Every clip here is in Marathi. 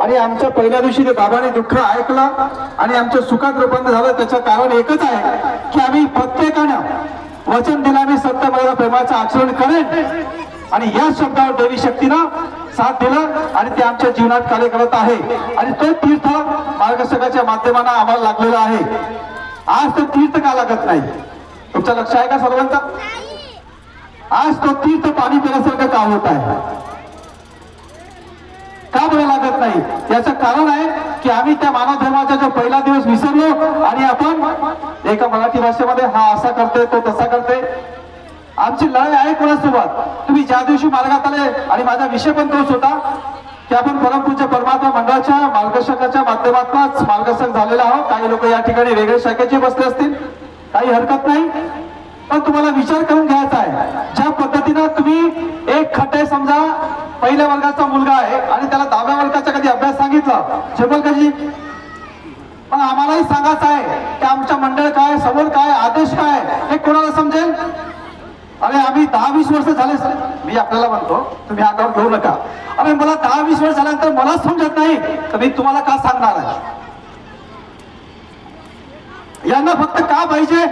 आणि आमच्या पहिल्या दिवशी ते बाबाने दुःख ऐकलं आणि आमच्या सुखात रूपांतर झालं. त्याचं कारण एकच आहे की आम्ही प्रत्येकानं वचन दिलं, आम्ही सत्य मर्यादा प्रेमाचं आचरण करेन आणि या शब्दावर देवी शक्तीनं साथ दिलं आणि ते आमच्या जीवनात कार्य करत आहे. आणि तो तीर्थ मार्गदर्शकाच्या माध्यमाने आम्हाला लागलेला आहे. आज तो तीर्थ का लागत नाही? तुमचं लक्ष आहे का सर्वांचा? आज तो तीर्थ पाणी पिण्यासारखं का होत आहे? का बरं लागत नाही? याचं कारण आहे की आम्ही त्या मानव धर्माचा जो पहिला दिवस विसरलो आणि आपण एका मराठी भाषेमध्ये हा असा करते तो तसा करते. आमची लढाई आहे कोणासोबत? तुम्ही ज्या दिवशी मार्गात आले आणि माझा विषय पण तोच होता की आपण परमपूज्य परमात्मा मंडळाच्या मार्गदर्शकाच्या माध्यमातूनच मार्गदर्शक झालेला आहोत. काही लोक या ठिकाणी वेगळ्या शाखेचे बसले असतील, काही हरकत नाही, पण तुम्हाला विचार करून घ्यायचा आहे. ज्या पद्धतीनं तुम्ही एक खड्डे समजा पहिल्या वर्गाचा मुलगा आहे आणि त्याला 10व्या वर्गाचा कधी अभ्यास सांगितला झेपल कधी? पण आम्हालाही सांगायचं आहे की आमच्या मंडळ काय, समोर काय, आदेश काय हे कोणाला समजेल? अरे आम्ही 10-20 वर्ष झाले, मी आपल्याला म्हणतो तुम्ही हातावर घेऊ नका. अरे मला 10-20 वर्ष झाल्यानंतर मला समजत नाही तर मी तुम्हाला का सांगणार आहे? यांना फक्त का पाहिजे?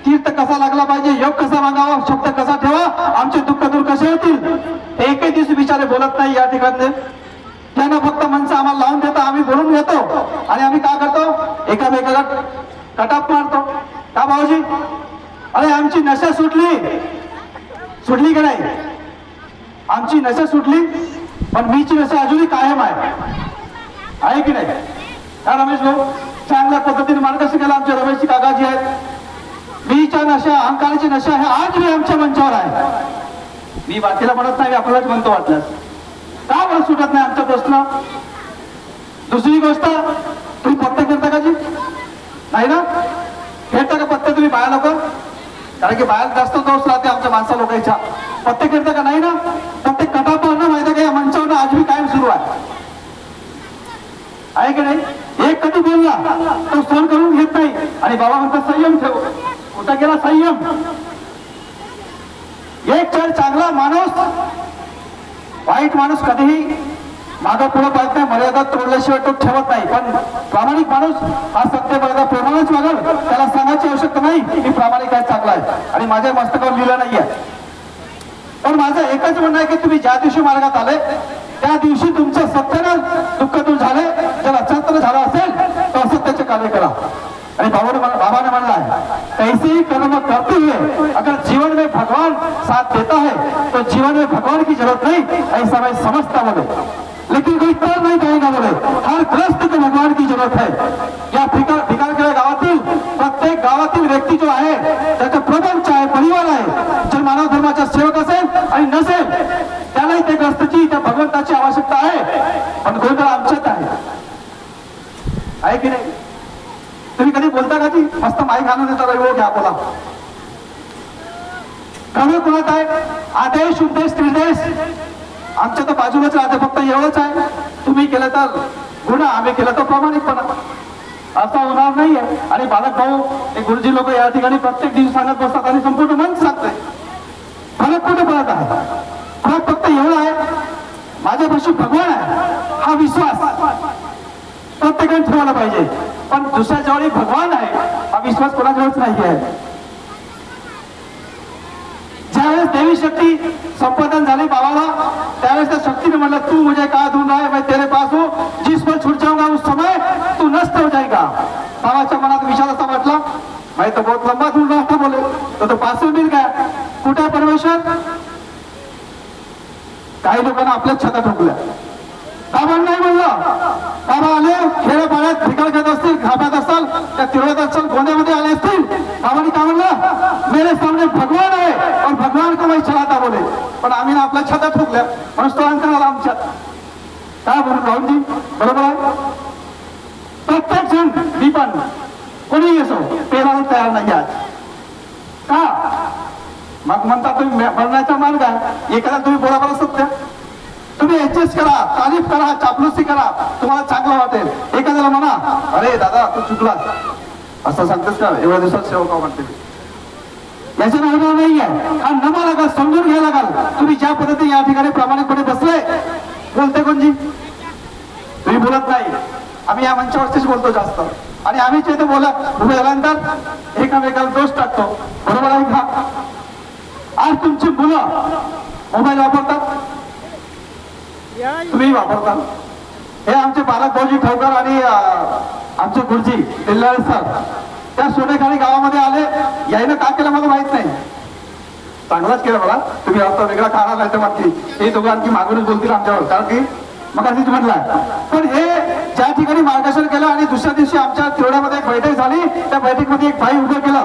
तीर्थ कसा लागला पाहिजे, योग कसा मागावा, शब्द कसा ठेवा, आमचे दुःख दूर कसे होतील, एकही दिवस बिचारे बोलत नाही या ठिकाणी. त्यांना फक्त मनसा आम्हाला लावून देतो, आम्ही बोलून घेतो आणि आम्ही काय करतो? एकामेकाला कटाप मारतो. का भाऊजी? अरे आमची नशा सुटली की नाही? आमची नशा सुटली, पण मीची नशा अजूनही कायम आहे की नाही? हा रमेश भाऊ चांगल्या पद्धतीने मार्गदर्शन केलं. आमचे रमेशची काकाजी आहेत. मीच्या नशा, अहंकाराची नशा हे आज मी आमच्या मंचावर आहे. मी बाकीला म्हणत नाही, आपल्यालाच म्हणतो वाटल्यास. का बरं सुटत नाही आमचा प्रश्न? दुसरी गोष्ट, तुम्ही पत्ते खेळता का जी? नाही ना? खेळता का पत्ते तुम्ही बाया लोक? कारण की बाहेर जास्त दोष राहते आमच्या माणसा लोकांच्या. पत्ते खेळता का? नाही ना? पण ते कटापावरनं माहिती का या मंचावर आज मी कायम सुरू आहे की नाही? एक कधी बोलला तो सहन करून घेत नाही आणि बाबा म्हणतात संयम ठेव. कुठं गेला संयम? एक क्षण चांगला माणूस, वाईट माणूस कधीही मागं पुढे पाहत नाही, मर्यादा तोडल्याशिवाय तो ठेवत नाही. पण प्रामाणिक माणूस हा सत्य मर्यादा प्रमाणच वागल, त्याला सांगायची आवश्यकता नाही की प्रामाणिक आहे, चांगला आहे. आणि माझ्या मस्तकावर लिहिलं नाहीये. पण माझं एकच म्हणणं आहे की तुम्ही ज्या दिवशी मार्गात आले त्या दिवशी तुमच्या सत्यानं दुःख दूर झाले. जर अचानक झालं असेल तर असत्याचे कार्य करा. आणि बाबाने म्हणला है कैसे ही कर्म करते हुए अगर जीवन में भगवान साथ देता है तो जीवन में भगवान की जरूरत नहीं, ऐसा मैं समझता बोले. लेकिन कोई तर नहीं कहेगा बोले, हर ग्रस्त को भगवान की जरूरत है. या भिकारखेडा गावातील प्रत्येक गावातील व्यक्ती जो आहे त्याचा प्रपंच आहे, परिवार आहे, जर मानव धर्माचा सेवक असेल आणि नसेल त्यालाही ते ग्रस्तची, त्या भगवंताची आवश्यकता आहे. पण गोंधळ आमच्यात आहे की नाही? तुम्ही कधी बोलता का जी? मस्त माईक आणून देता, रविवार घ्या बोला. कमी कोणात आहे? आदेश, उपदेश, निर्देश आमच्या तर बाजूलाच राहते. फक्त एवढंच आहे, तुम्ही केलं तर गुन्हा, आम्ही केलं तर प्रामाणिकपणा. असा होणार नाहीये. आणि बालक भाऊ हे गुरुजी लोक या ठिकाणी प्रत्येक दिवस सांगत बसतात आणि संपूर्ण मन सांगते. फरक कुठे पडत आहे? फरक फक्त एवढा आहे, माझ्यापाशी भगवान आहे हा विश्वास प्रत्येकाने ठेवायला पाहिजे. पण दुसऱ्या जवळ भगवान आहे हा विश्वास कोणाजवळच नाही आहे. ज्यावेळेस देवी शक्ती संपादन झाली बाबाला, त्यावेळेस त्या शक्तीने म्हणलं तू मुझे कहा दूर रहा है, मैं तेरे पास हूं, जिस पर छूट जाऊंगा उस समय तू नष्ट हो जाएगा. बाबाच्या मनात विचार असा वाटला, मैं तो बहुत लंबा दूर रास्ता बोले तो पास में मिल गया. कुठे परमेश्वर? काही लोकांना आपल्याच छता ठोकल्या. बाबा नाही म्हणलं, बाबा आले खेड्यापाड्यात भिकार खेळत असतील, खाप्यात असताल, त्या तिरवत असताल, गोंद्यामध्ये आले असतील. बाबांनी काय म्हणलं? मेरे सामने भगवान आहे और भगवान को मैं चलाता बोले. पण आम्ही ना आपल्या छता ठोकल्या म्हणून तो अंतर आला आमच्यात. काय बोलू राहुलजी? बरोबर आहे. प्रत्येक जण मी पण कोणीही असो पेरायला तयार नाही आज. का? मग म्हणता तुम्ही मरण्याचा मार्ग आहे. एखादा तुम्ही बरोबर सत्य तुम्ही ऍडजस्ट करा, तारीफ करा, चापलुसी करा, तुम्हाला चांगलं वाटेल. एखाद्याला म्हणा अरे दादा तू चुकलास, असं सांगतेस का? एवढ्या दिवसात सेवक म्हणते याच्या होणार नाहीये. हा नमा लागाल, समजून घ्यायला लागाल. तुम्ही ज्या पद्धतीने या ठिकाणी प्रामाणिकपणे बसले, बोलते कोणजी तुम्ही बोलत नाही, आम्ही या मंचावरतीच बोलतो जास्त. आणि आम्ही जे बोलत उभे झाल्यानंतर एकामेकाला दोष टाकतो. बरोबर आहे का? आज तुमची मुलं मोबाईल वापरतात, तुम्ही वापरता. हे आमचे बालक भाऊजी ठवकर आणि आमचे गुरुजी दिल्लाळे सर त्या सोनेखाली गावामध्ये आले. यायनं का केलं मला माहित नाही, चांगलाच केलं मला. तुम्ही आता वेगळा खाणार नाही तर बाकी हे दोघं आणखी मागूनच बोलतील आमच्यावर, कारण की मग आधीच म्हटलं. पण हे ज्या ठिकाणी मार्गदर्शन केलं आणि दुसऱ्या दिवशी आमच्या तिरोड्यामध्ये एक बैठक झाली. त्या बैठकीमध्ये एक बाई उभं केलं.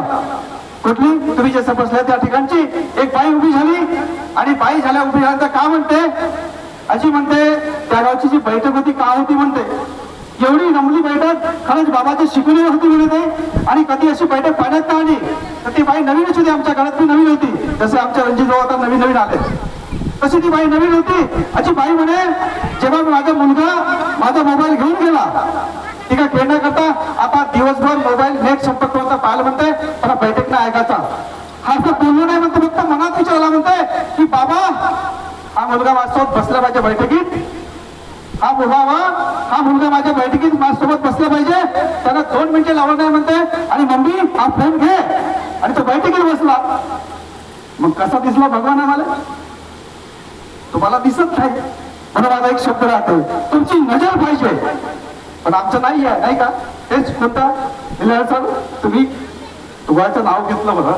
कुठली? तुम्ही जे बसले त्या ठिकाणची एक बाई उभी झाली. आणि बाई झाल्या उभी झाल्यानंतर का म्हणते, अशी म्हणते त्या गावची जी बैठक होती का होती म्हणते, एवढी नमली बैठक खरंच बाबाची शिकवणी होती म्हणते. आणि कधी अशी बैठक पाण्यात का आली तर ती बाई नवीनच होती, आमच्या घरात ती नवीन होती. जसे आमच्या रणजित भाऊ आता नवीन नवीन आले तशी ती बाई नवीन होती. अशी बाई म्हणे, जेव्हा माझा मुलगा माझा मोबाईल घेऊन गेला ठीक आहे खेळण्याकरता, आता दिवसभर मोबाईल नेट संपर्क कोणता पाहायला म्हणते, पण बैठक नाही ऐकायचा. हा असं बोललो नाही म्हणते, फक्त मनात विचारला म्हणते की बाबा हा मुलगा माझ्यासोबत बसला पाहिजे बैठकीत, हा मुलगा माझ्या बैठकीत माझ्यासोबत बसला पाहिजे. त्याला 2 मिनिटे लावलं नाही म्हणते. आणि मम्मी हा फोन घे, आणि तो बैठकीत बसला. मग कसा दिसला भगवान आम्हाला? तुम्हाला दिसत नाही म्हणून माझा एक शब्द राहतो, तुमची नजर पाहिजे. पण आमचं नाही आहे, नाही का? तेच कोणता सर तुम्ही तुझ्याचं नाव घेतलं बरं,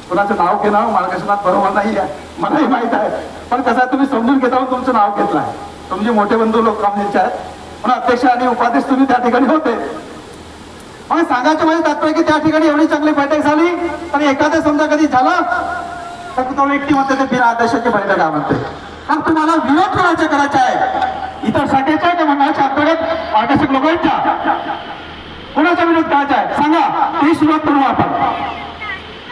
कुणाचं नाव घेणं मार्गदर्शनात बरोबर नाही आहे, मलाही माहित आहे. पण कसं तुम्ही समजून घेता तुमचं नाव घेतलं आहे. तुमचे मोठे बंधू लोक कामगिरीचे आहेत म्हणून अध्यक्ष आणि उपाध्यक्ष तुम्ही त्या ठिकाणी होते. मग सांगायचं माझे तात्पर्य की त्या ठिकाणी एवढी चांगली बैठक झाली. आणि एखाद्या समजा कधी झाला तर तो व्यक्ती म्हणते ते बिना अध्यक्षाची बैठक आहे म्हणते. कारण तुम्हाला विरोध करायचा आहे इतर शाखेच्या आहे का मंडळाच्या अंतर्गत मार्गदर्शक लोकांच्या, कोणाचा विरोध करायचा आहे सांगा, ती सुरुवात करू आपण.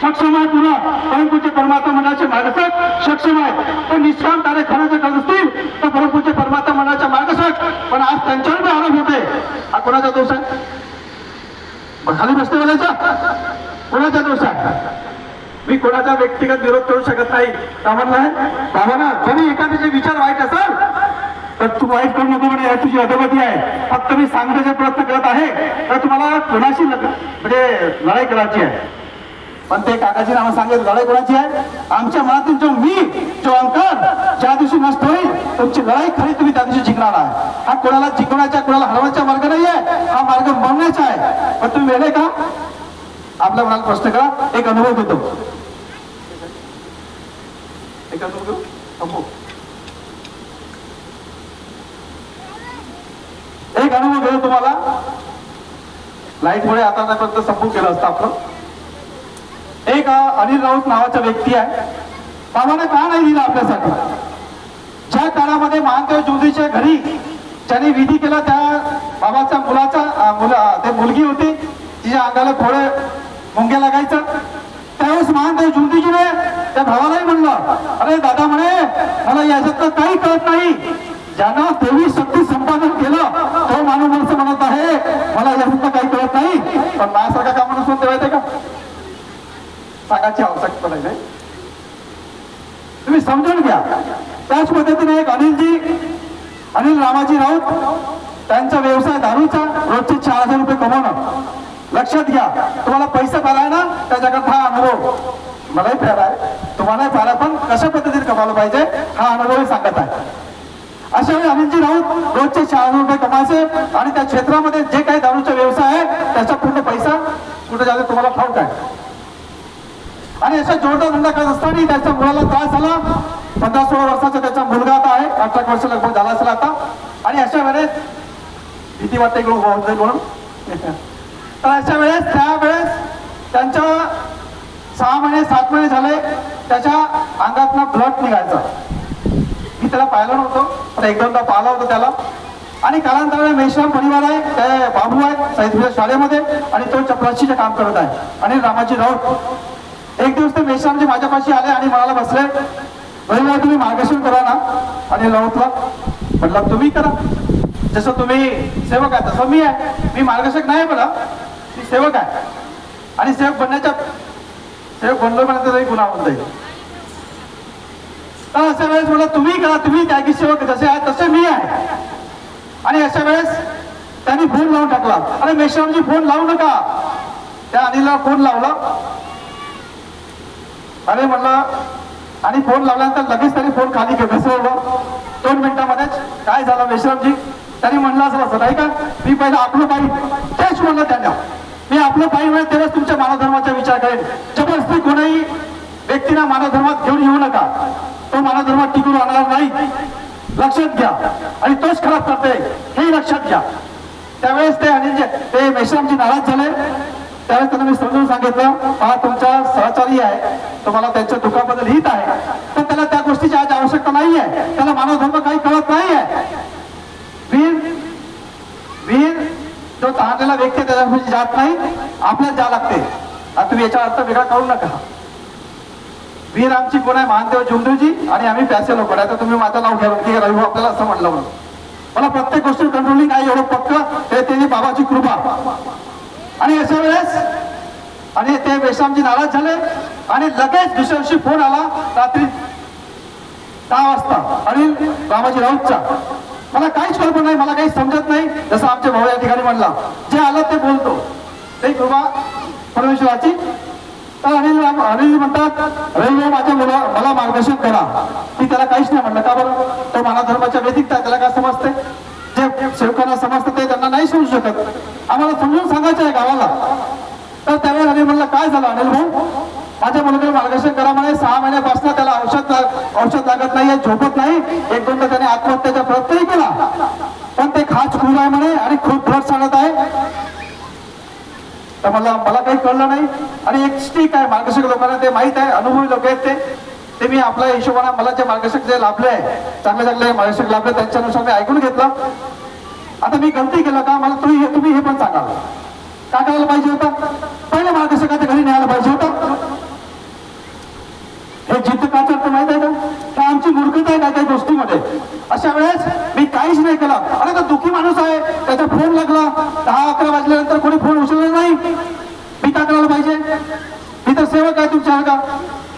सक्षम आहे पुन्हा परमपूज्य परमात्मा मंडळाचे मार्गदर्शक सक्षम आहेत. पण निष्काम कार्य खरं करत असतील तर परमपूज्य परमात्मा मंडळाच्या मार्गदर्शक, पण आज त्यांच्यावर आरोप होते. हा कोणाचा दोष आहे? खाली बसते बोलायचा कोणाचा दोष आहे? मी कोणाचा व्यक्तिगत विरोध करू शकत नाही. बाबांना जरी एखाद्याचे विचार वाईट असेल तर तू वाईट करू नको म्हणे, तुझी अधोगती आहे. फक्त मी सांगण्याचा प्रयत्न करत आहे तर तुम्हाला कोणाशी म्हणजे लढाई करायची आहे. पण ते काकाची नावं सांगेल लढाई कोणाची आहे? आमच्या मनातील जो अंकर ज्या दिवशी नष्ट होईल तुमची लढाई खरी तुम्ही त्या दिवशी जिंकणार आहे. हा कोणाला जिंकण्याचा कोणाला हरवण्याचा मार्ग नाही आहे, हा मार्ग बनवण्याचा आहे. पण तुम्ही वेळे का आपल्या मनाला प्रश्न करा. एक अनुभव देतो, एक अनुभव देतो तुम्हाला. लाईटमुळे आता फक्त संपून केलं असतं आपलं. एक अनिल राऊत नावाचा व्यक्ती आहे. बाबाने का नाही दिला आपल्यासाठी? ज्या काळामध्ये महादेव जोशीच्या घरी ज्यांनी विधी केला त्या बाबाच्या मुलाचा मुलगी होती तिच्या अंगाला थोडे मुंग्या लागायचं. त्यावेळेस महादेव जोशीजीने त्या भावालाही म्हणलं, अरे दादा म्हणे मला याच्यातलं काही कळत नाही. ज्यानं देवी शक्ती संपादन केलं तो माणूस म्हणत आहे मला याच्यातलं काही कळत नाही. पण माझ्यासारखा का माणूस म्हणते माहिती का? सांगायची आवश्यकता नाही, तुम्ही समजून घ्या. त्याच पद्धतीने एक अनिल रामाजी राऊत त्यांचा व्यवसाय दारूचा, रोजचे 4000 रुपये कमवणं. लक्षात घ्या, तुम्हाला पैसा पाहिलाय ना त्या जगात हा अनुभव मलाही पाहिलाय, तुम्हालाही पाहिला, पण कशा पद्धतीने कमावलं पाहिजे हा अनुभवही सांगत आहे. अशा वेळी अनिलजी राऊत रोजचे 4000 रुपये कमायचे आणि त्या क्षेत्रामध्ये जे काही दारूचा व्यवसाय आहे त्याचा पूर्ण पैसा कुठे जातो तुम्हाला ठाऊक आहे. आणि अशा जोरदार धंदा करत असताना त्याच्या मुलाला त्रास झाला. 15-16 वर्षाचा त्याचा मुलगा आता आहे, 18 वर्ष लगभग झाला असेल आता. आणि अशा वेळेस भीती वाटते म्हणून तर अशा त्यावेळेस त्यांच्या 6 महिने 7 महिने झाले त्याच्या अंगातनं ब्लड निघायचा. मी त्याला पाहिलं नव्हतं पण 1-2दा पाहिलं होतं त्याला. आणि कालांतराने मेश्राम परिवार आहे, त्या बाबू आहेत सैदपुर शाळेमध्ये आणि तो चपराशीचे काम करत आहे. आणि रामाजी राऊत एक दिवस ते मेश्रामजी माझ्यापाशी आले आणि मला बसले, बहिणी तुम्ही मार्गदर्शन करा ना. आणि राऊतला म्हटलं तुम्ही करा, जसं तुम्ही सेवक आहे तसं मी आहे. मी मार्गदर्शक नाही बघा, मी सेवक आहे. आणि सेवक बनलो म्हणत तरी गुन्हा होऊन जाईल. तर अशा वेळेस मला तुम्ही करा, तुम्ही त्यागी सेवक जसे आहे तसे मी आहे. आणि अशा वेळेस त्यांनी फोन लावून टाकला. अरे मेश्रामजी फोन लावू नका. त्या अनिलला फोन लावला. अरे म्हणलं, आणि फोन लावल्यानंतर लगेच त्यांनी फोन खाली घसरवलं 2 मिनिटामध्येच. काय झालं मेश्रामजी? त्यांनी म्हणलं असं नाही का, मी पहिलं आपलं पाहिजे तेच म्हणलं त्यांना. मी आपलं पाहिजे मिळेल तेव्हाच तुमच्या मानवधर्माचा विचार करेन. जबरदस्ती कोणाही व्यक्तीला मानवधर्मात घेऊन येऊ नका. तो मानवधर्मात टिकून राहणार नाही, लक्षात घ्या. आणि तोच खराब करते हे लक्षात घ्या. त्यावेळेस ते अनिल ते मेश्रामजी नाराज झाले. त्यावेळेस त्यांना मी समजून सांगितलं, हा तुमचा सहचारी आहे, तुम्हाला त्यांच्या दुःखाबद्दल हित आहे, पण त्याला त्या गोष्टीची आज आवश्यकता नाही आहे. त्याला मानवधर्म काही कळत नाही आहे. वीर जो तहानलेला व्यक्ती त्याच्यापाशी जात नाही, आपल्याला जा लागते. आता तुम्ही याचा अर्थ वेगळा करू नका. वीर आमची कोण आहे? महादेव जुंदूजी आणि आम्ही प्यासे लोक. आता तुम्ही माझं नाव घ्या की रवी आपल्याला असं म्हटलं म्हणून. मला प्रत्येक गोष्टी कंट्रोलिंग आहे एवढं पक्क ते त्याची बाबाची कृपा. आणि अशा वेळेस आणि ते मेश्रामजी नाराज झाले आणि लगेच दुसऱ्या दिवशी फोन आला रात्री 10 वाजता अनिल रामाजी राऊतचा. मला काहीच कल्पना नाही, मला काही समजत नाही. जसं आमचे भाऊ या ठिकाणी म्हणला, जे आलं ते बोलतो, ते कृपा परमेश्वराची. तर अनिल म्हणतात, रवी माझ्या मला मार्गदर्शन करा. मी त्याला काहीच नाही म्हणलं. का बरं? तो मानवधर्माच्या व्यतिरिक्त त्याला काय समजते? जे सेवकांना समजतं ते त्यांना नाही समजू शकत. आम्हाला समजून सांगायचं आहे गावाला. तर त्यावेळेस अनिल म्हणलं, काय झालं अनिल भाऊ? माझ्या मुलाला मार्गदर्शन करा म्हणे. 6 महिन्यापासून त्याला औषध लागत नाहीये, झोपत नाही. 1-2दा त्याने आत्महत्येचा प्रयत्नही केला, पण ते खास खूप आहे म्हणे आणि खूप ब्लड सांगत आहे. तर मला काही कळलं नाही. आणि एक स्टिक आहे, मार्गदर्शक लोकांना ते माहित आहे, अनुभवी लोक आहेत ते मी आपल्या हिशोबाने मला जे मार्गदर्शक जे लाभले आहे, चांगले मार्गदर्शक लाभले, त्यांच्यानुसार मी ऐकून घेतलं. आता मी गलती केलं का? मला तुम्ही हे पण सांगा, काय करायला पाहिजे होतं? पहिले मार्गदर्शकाच्या घरी न्यायला पाहिजे होतं. हे जिद्द का करतो माहित आहे का? आमची मूर्खता आहे काय काही गोष्टीमध्ये. अशा वेळेस मी काहीच नाही केलं. अरे तो दुःखी माणूस आहे, त्याचा फोन लागला 10-11 वाजल्यानंतर कोणी फोन उचलला नाही. मी काय करायला पाहिजे? मी तर सेवक आहे तुमच्या का?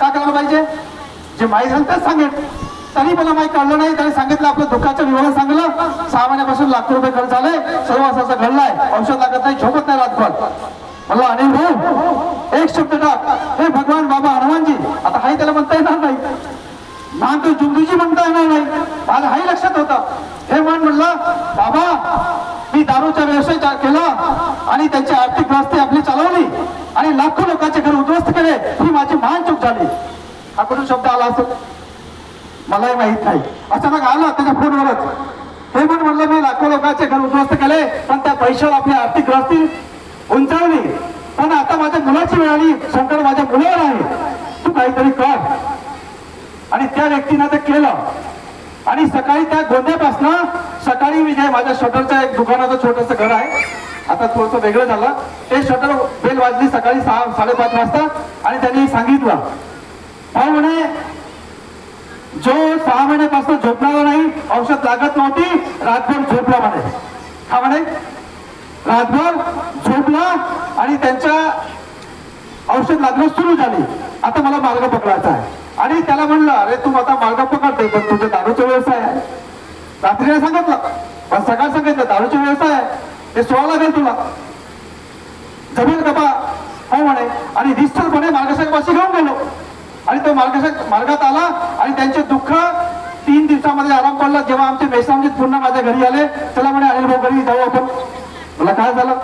काय करायला पाहिजे? जे माहीत झालं तेच सांगेल. तरी मला माहीत काढलं नाही. त्याने सांगितलं, आपलं दुःखाचं विवरण सांगलं. 6 महिन्यापासून लाखो रुपये खर्च झाले, सर्व असं घडलाय, औषध लागत नाही, झोपत नाही रातभर. मला अनिल भाऊ एक शब्द टाक, हे भगवान बाबा हनुमानजी. आता हाही त्याला म्हणता येणार नाही, महादेव जुंदूजी म्हणता येणार नाही. माझं हाही लक्षात होतं. हे म्हणलं, बाबा मी दारूचा व्यवसाय केला आणि त्यांची आर्थिक व्यवस्था आपली चालवली आणि लाखो लोकांचे घर उद्ध्वस्त केले, ही माझी महान चूक झाली. हा कुठून शब्द आला असेल मलाही माहित नाही. अचानक आला त्याच्या फोनवरच. हे म्हणलं, मी लाखो लोकांचे घर उद्ध्वस्त केले, पण त्या पैशावर आपली आर्थिक व्यवस्था उंचावली. पण आता माझ्या मुलाची वेळ आली, संकट माझ्या मुलावर आहे, तू काहीतरी कर. आणि त्या व्यक्तीनं ते केलं. आणि सकाळी त्या गोंद्यापासनं सकाळी मी जे माझ्या शटरचं एक दुकानाचं छोटंसं घर आहे, आता थोडंसं वेगळं झालं, ते शटर बेल वाजली सकाळी 6-5 वाजता. आणि त्यांनी सांगितलं, भाऊ म्हणे, जो 6 महिन्यापासून झोपणारा नाही, औषध लागत नव्हती, रातभर झोपला म्हणे. हा म्हणे रातभर झोपला आणि त्यांच्या औषध लागणं सुरू झाली. आता मला मार्ग पकडायचा आहे. आणि त्याला म्हणलं, अरे तू आता मार्ग पकडते, पण तुझा दारूचा व्यवसाय आहे. रात्रीला सांगितलं, पण सकाळ सांगितलं दारूचा व्यवसाय आहे, ते सोडा लागेल तुला, जमेल का बा? हो म्हणे. आणि निश्चितपणे मार्गदर्शकापाशी घेऊन गेलो. आणि तो मार्गदर्शक मार्गात आला आणि त्यांचे दुःख 3 दिवसामध्ये आराम पडला. जेव्हा आमचे मेश्रामजी पुन्हा माझ्या घरी आले, चला म्हणे अनिल भाऊ घरी जाऊ आपण. मला काय झालं?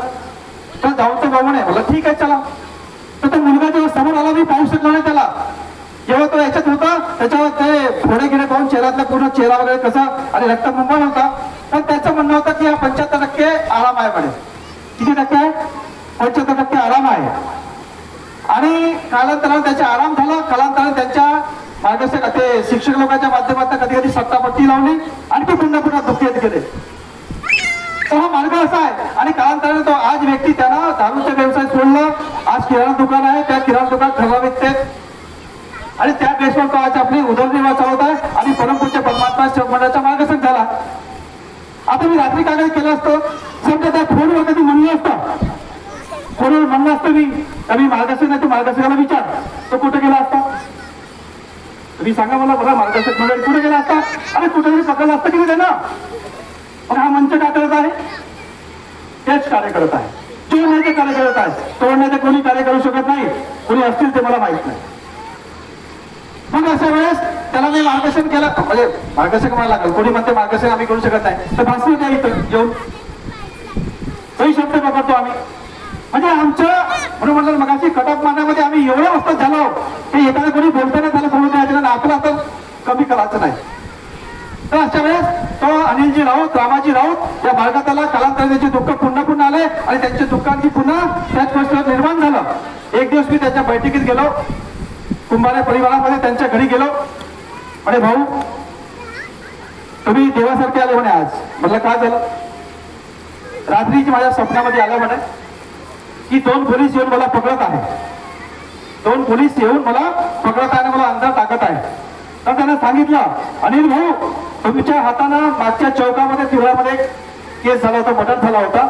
तर जाऊ तर भाऊ म्हणे. मला ठीक आहे चला. तर तो मुलगा जेव्हा समोर आला, मी पाहू शकलो नाही त्याला. जेव्हा तो याच्यात होता, त्याच्यावर ते फोडे गिडे पाहून चेहऱ्यातला पूर्ण चेहरा वगैरे कसा आणि रक्त मुंबई होता. पण त्याचं म्हणणं होतं की हा 75% आराम आहे म्हणे. किती टक्के आहे? 75% आराम आहे. आणि कालांतराने त्याचा आराम झाला. कालांतराने त्यांच्या मार्गदर्शक ते शिक्षक लोकांच्या माध्यमातून कधी कधी सट्टापट्टी लावली आणि ते पुन्हा दुःखित केले. तर हा मार्ग असा आहे. आणि कालांतराने तो आज व्यक्ती त्यानं दारूचा व्यवसाय सोडला. आज किराणा दुकान आहे, त्या किराणा दुकान ठरवा विकते आणि त्या बेसवर तो आज आपली उदरनिर्वाह चालवत आहे आणि परमपूज्य परमात्मा मंडळाचा मार्गदर्शक झाला. आता मी रात्री काय केलं असतं, समजा त्या फोनवर कधी म्हणलं असतं, फोनवर म्हणलं असतं मी कधी मार्गदर्शक नाही, तू मार्गदर्शकाला विचार, तो कुठे गेला असता? तुम्ही सांगा मला, बघा मार्गदर्शक मंडळ कुठे गेला असता? आणि कुठेतरी पकडलं असतं की नाही त्यानं? मग हा मंच काय करत आहे? तेच कार्य करत आहे. जोडण्याचे कार्य करत आहे. तोडण्याचे कोणी कार्य करू शकत नाही. कोणी असतील ते मला माहित नाही. मग अशा वेळेस त्याला मी मार्गदर्शन केलं, म्हणजे मार्गदर्शन मला लागेल. कोणी म्हणते मार्गदर्शन आम्ही करू शकत नाही, तर भाषण द्या इथं येऊन, काही शब्द वापरतो आम्ही. म्हणजे आमचं म्हणून म्हटलं मगाशी कटक मारण्यामध्ये आम्ही एवढ्या वाजता झालो की एखादा कोणी बोलताना त्याला बोलू द्यायचं नाही, आपलं आता कमी करायचं नाही. तर अशा वेळेस तो अनिलजी राऊत, रामाजी राऊत या भागाताला कालांतराने त्याचे दुःख पुन्हा पुन्हा आले आणि त्यांचे दुःखांची पुन्हा त्याच परिस्थितीत निर्माण झालं. एक दिवस मी त्याच्या बैठकीत गेलो, कुंभारे परिवारामध्ये त्यांच्या घरी गेलो. म्हणे भाऊ तुम्ही देवासारखे आले म्हणे आज. म्हटलं काय झालं? रात्रीची माझ्या स्वप्नामध्ये आलं म्हणे की 2 पोलीस येऊन मला पकडत आहे. 2 पोलीस येऊन मला पकडत आहे, मला अंधार टाकत आहे. तर त्याने सांगितलं अनिल भाऊ तुमच्या हातानं मागच्या चौकामध्ये तिवळ्यामध्ये केस झाला होता, मर्डर झाला होता,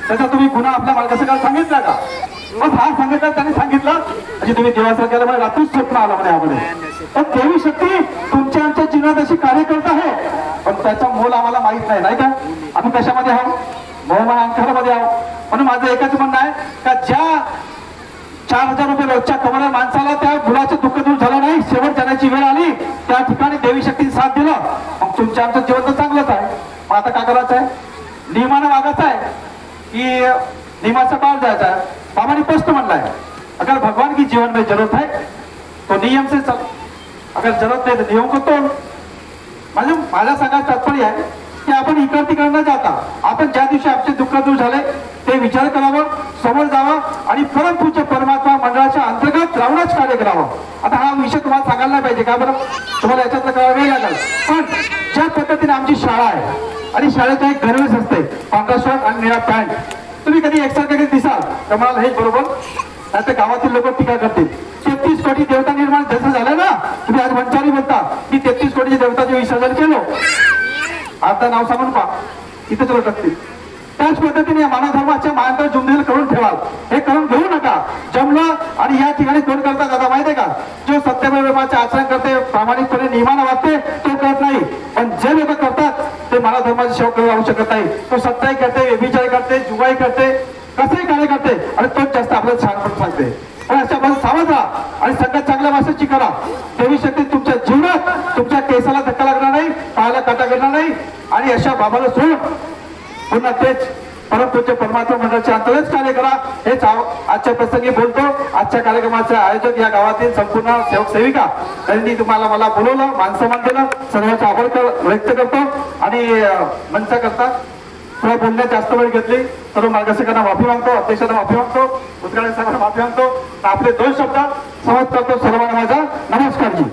त्याचा तुम्ही गुन्हा आपल्या मालकाला सांगितला का? मग हा सांगितलं, त्याने सांगितलं म्हणजे तुम्ही देवासारखं केलं म्हणे, रात्रीच स्वप्न आलं म्हणे आम्हाला. तर देवी शक्ती तुमच्या आमच्या जीवनात अशी कार्य करत आहे, पण त्याचा मोल आम्हाला माहित नाही, नाही का? आम्ही कशामध्ये आहोत? मोहमान अंकारामध्ये आहोत. म्हणून माझं एकच म्हणणं आहे का ज्या 4,000 रुपये रोजच्या कमावणाऱ्या माणसाला त्या मुलाचं दुःख दूर झालं नाही, शेवट जाण्याची वेळ आली, त्या ठिकाणी देवी शक्तीने साथ दिलं. मग तुमच्या आमचं जीवन तर चांगलंच आहे. मग आता काय करायचं आहे? नियमानं वागायचं आहे की नियमाचा पार जायचा है? बाबा ने स्पष्ट म्हणला है अगर भगवान की जीवन में जरूरत है तो नियम से चल, अगर जरूरत नहीं तो नियम को तोड़. म्हणजे माझा सगळा तात्पर्य आहे की आपण इकडे तिकडे न जाता आपण ज्या दिवशी आमचे दुःख दूर झाले ते विचार करावं, समोर जावं आणि परमपूज्य परमात्मा मंडळाच्या अंतर्गत राहूनच कार्य करावं. आता हा विषय तुम्हाला सांगायला नाही पाहिजे का बरं? तुम्हाला याच्यातलं कळायला वेळ लागेल. पण ज्या पद्धतीने आमची शाळा आहे आणि शाळेचा एक गरवेच असते, पांढरा शर्ट आणि निळा पॅन्ट. तुम्ही कधी एकसारखे कधी दिसाल तर मला हे बरोबर नाही तर गावातील लोक टीका करतील. 33 कोटी देवता निर्माण जसं झालं ना, तुम्ही आज वंचारी बोलता की 33 कोटी देवताचे विसर्जन केलं, आता नाव सांगून पहा इथेच लोक असतील. त्याच पद्धतीने मानव धर्माच्या मानकर जुमलेल करून ठेवाल, हे करून घेऊ नका. जमलं आणि या ठिकाणी कोण करतात आता माहिती आहे का? जो सत्यमेवाचे आचरण करते, प्रामाणिकपणे नियमानं वागते तो करत नाही. पण जे लोक करतात ते मानव धर्माची सेवा करू राहू शकत नाही. तो सत्ताही करते, व्यभिचार करते, जुगाई करते, कसंही कार्य करते आणि तोच जास्त आपल्याला छानपण सांगते. पण अशा बाजू सावध राहा आणि सगळ्यात चांगल्या भाषेची करा. देवी शक्ती तुमच्या जीवनात तुमच्या केसाला धक्का लागणार नाही, पायाला काटा करणार नाही आणि अशा बाबाला सोडून पुन्हा तेच परमपूज्य परमात्मा मंडळाच्या अंतर्गत कार्य करा. हेच आजच्या प्रसंगी बोलतो. आजच्या कार्यक्रमाचे आयोजक या गावातील संपूर्ण सेवक सेविका त्यांनी तुम्हाला मला बोलवलं, मानसन्मान दिलं, सर्वांचा आभार व्यक्त करतो आणि मंचाकरता थोडा बोलण्यात जास्त वेळ घेतली सर्व मार्गदर्शकांना माफी मागतो, अध्यक्षांना माफी मागतो, उद्घाटन साहेबांना माफी मागतो. आपले 2 शब्द समाप्त करतो. सर्वांना माझा नमस्कार जी.